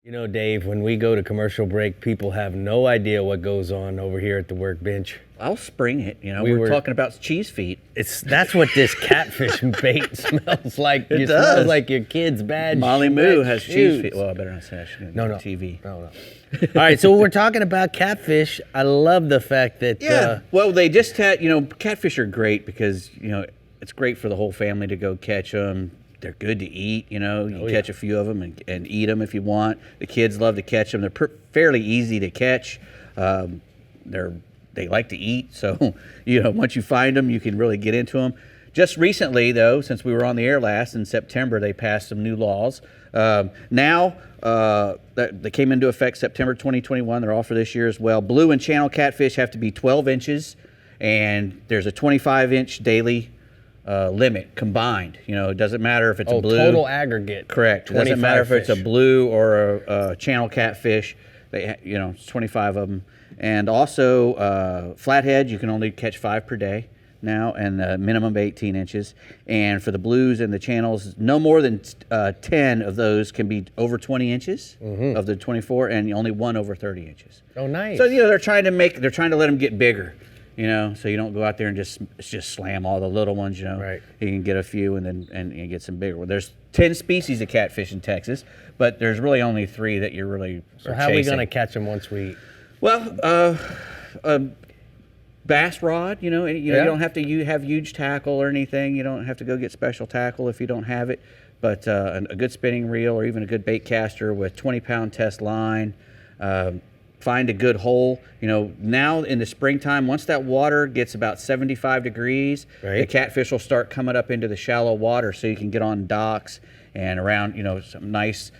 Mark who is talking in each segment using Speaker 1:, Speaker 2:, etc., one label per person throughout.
Speaker 1: You know, Dave, when we go to commercial break, people have no idea what goes on over here at the workbench.
Speaker 2: I'll spring it. You know, we're talking about cheese feet.
Speaker 1: That's what this catfish bait smells like. It smells like your kid's bad
Speaker 2: Molly Moo has cheese feet. Well, I better not say that.
Speaker 1: No.
Speaker 2: TV.
Speaker 1: No. All right, so we're talking about catfish. I love the fact that...
Speaker 2: well, they just had, catfish are great because, it's great for the whole family to go catch them. They're good to eat, you can catch a few of them and eat them if you want. The kids love to catch them. They're fairly easy to catch. They like to eat, so once you find them, you can really get into them. Just recently, though, since we were on the air last in September, they passed some new laws. Now they came into effect September 2021. They're all for this year as well. Blue and channel catfish have to be 12 inches, and there's a 25-inch daily limit combined. It doesn't matter if it's a blue.
Speaker 1: Total aggregate.
Speaker 2: Correct. It doesn't matter if it's a blue or a channel catfish. It's 25 of them. And also flathead, you can only catch 5 per day now, and the minimum of 18 inches. And for the blues and the channels, no more than 10 of those can be over 20 inches of the 24, and only 1 over 30 inches.
Speaker 1: Oh, nice.
Speaker 2: So they're trying to let them get bigger. So you don't go out there and just slam all the little ones,
Speaker 1: Right.
Speaker 2: You can get a few and you get some bigger ones. There's 10 species of catfish in Texas, but there's really only 3 that you're really
Speaker 1: So how are we going to catch them once we...
Speaker 2: Well, bass rod, you don't have to have huge tackle or anything. You don't have to go get special tackle if you don't have it. But a good spinning reel or even a good bait caster with 20-pound test line, find a good hole. Now in the springtime, once that water gets about 75 degrees, the catfish will start coming up into the shallow water, so you can get on docks and around, some nice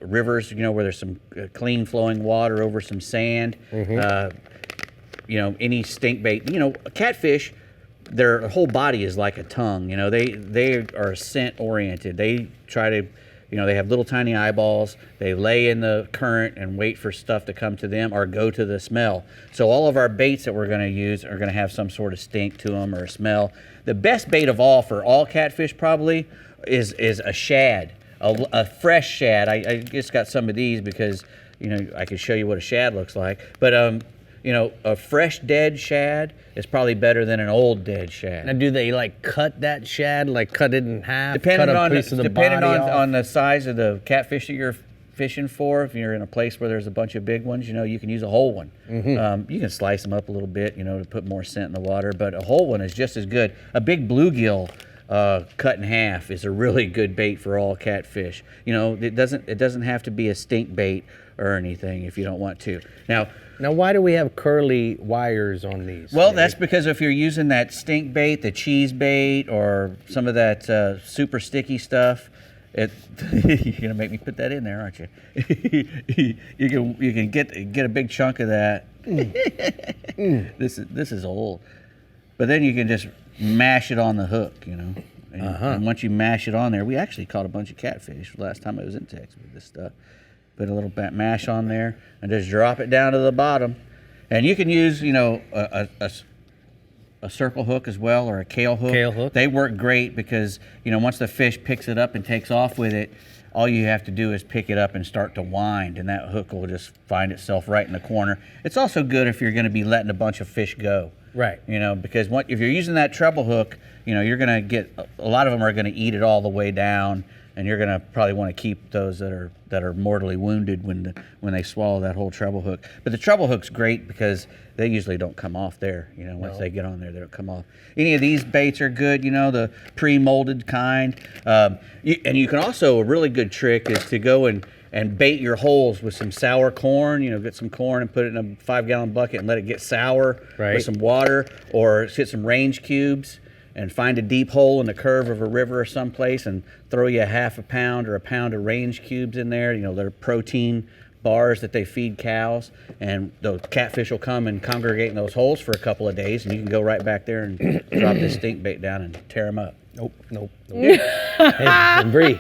Speaker 2: rivers, where there's some clean flowing water over some sand. Any stink bait. Catfish, their whole body is like a tongue. They are scent oriented. They try to, they have little tiny eyeballs. They lay in the current and wait for stuff to come to them or go to the smell. So all of our baits that we're going to use are going to have some sort of stink to them or a smell. The best bait of all for all catfish probably is a shad, a fresh shad. I just got some of these because, I can show you what a shad looks like. But a fresh dead shad is probably better than an old dead shad.
Speaker 1: Now, do they cut that shad, cut it in half,
Speaker 2: depending
Speaker 1: cut a piece of the body off?
Speaker 2: on the size of the catfish that you're fishing for? If you're in a place where there's a bunch of big ones, you can use a whole one. You can slice them up a little bit, to put more scent in the water, but a whole one is just as good. A big bluegill cut in half is a really good bait for all catfish. It doesn't have to be a stink bait or anything if you don't want to.
Speaker 1: Now, why do we have curly wires on these?
Speaker 2: Well, that's because if you're using that stink bait, the cheese bait, or some of that super sticky stuff, you're gonna make me put that in there, aren't you? you can get a big chunk of that. This is old, but then you can just mash it on the hook, And once you mash it on there, we actually caught a bunch of catfish last time I was in Texas with this stuff. Put a little mash on there and just drop it down to the bottom. And you can use, a circle hook as well, or a kale hook.
Speaker 1: Kale hook.
Speaker 2: They work great because, once the fish picks it up and takes off with it, all you have to do is pick it up and start to wind, and that hook will just find itself right in the corner. It's also good if you're going to be letting a bunch of fish go.
Speaker 1: Right.
Speaker 2: Because if you're using that treble hook, you're going to get, a lot of them are going to eat it all the way down, and you're going to probably want to keep those that are mortally wounded when they swallow that whole treble hook. But the treble hook's great because they usually don't come off there. Once they get on there, they don't come off. Any of these baits are good, the pre-molded kind. And you can also, a really good trick is to go and bait your holes with some sour corn. Get some corn and put it in a 5-gallon bucket and let it get sour with some water, or get some range cubes and find a deep hole in the curve of a river or someplace and throw you a half a pound or a pound of range cubes in there. They're protein bars that they feed cows, and the catfish will come and congregate in those holes for a couple of days, and you can go right back there and drop this stink bait down and tear them up.
Speaker 1: Nope. Hey, and Brie.